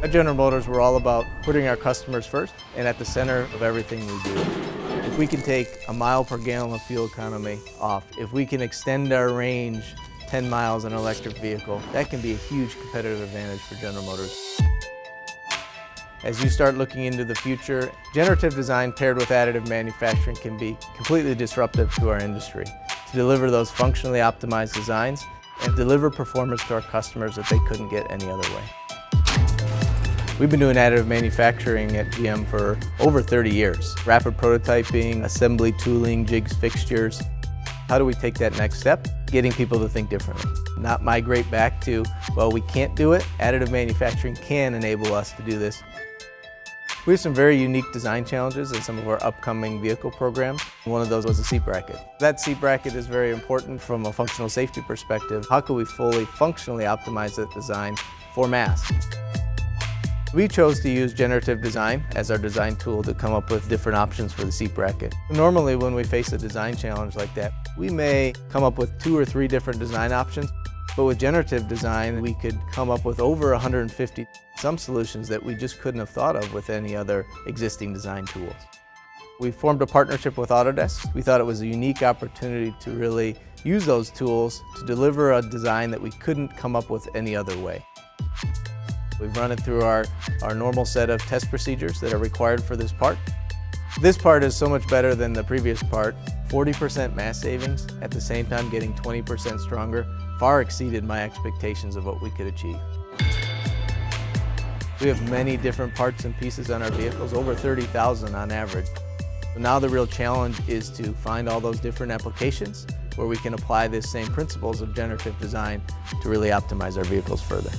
At General Motors, we're all about putting our customers first and at the center of everything we do. If we can take a mile per gallon of fuel economy off, if we can extend our range 10 miles in an electric vehicle, that can be a huge competitive advantage for General Motors. As you start looking into the future, generative design paired with additive manufacturing can be completely disruptive to our industry to deliver those functionally optimized designs and deliver performance to our customers that they couldn't get any other way. We've been doing additive manufacturing at GM for over 30 years. Rapid prototyping, assembly tooling, jigs, fixtures. How do we take that next step? Getting people to think differently. Not migrate back to, well, we can't do it. Additive manufacturing can enable us to do this. We have some very unique design challenges in some of our upcoming vehicle programs. One of those was a seat bracket. That seat bracket is very important from a functional safety perspective. How can we fully functionally optimize that design for mass? We chose to use generative design as our design tool to come up with different options for the seat bracket. Normally when we face a design challenge like that, we may come up with 2 or 3 different design options, but with generative design we could come up with over 150 some solutions that we just couldn't have thought of with any other existing design tools. We formed a partnership with Autodesk. We thought it was a unique opportunity to really use those tools to deliver a design that we couldn't come up with any other way. We've run it through our normal set of test procedures that are required for this part. This part is so much better than the previous part. 40% mass savings, at the same time getting 20% stronger, far exceeded my expectations of what we could achieve. We have many different parts and pieces on our vehicles, over 30,000 on average. So now the real challenge is to find all those different applications where we can apply the same principles of generative design to really optimize our vehicles further.